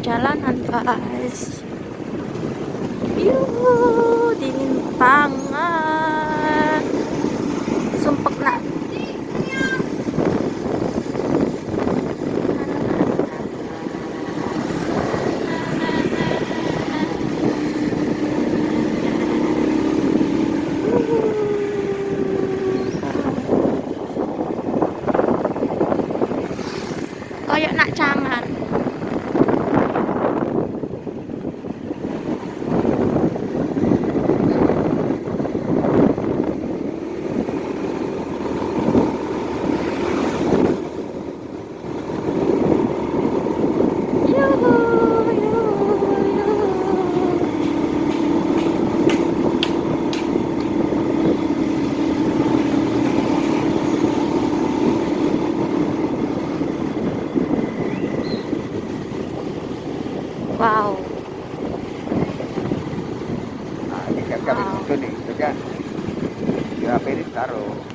jalanan guys. Yuhu, dingin banget. Sumpek nak. Kayak nak cangar. Wow. Nah, ini kan kami itu nih, itu kan. Di HP ini taruh.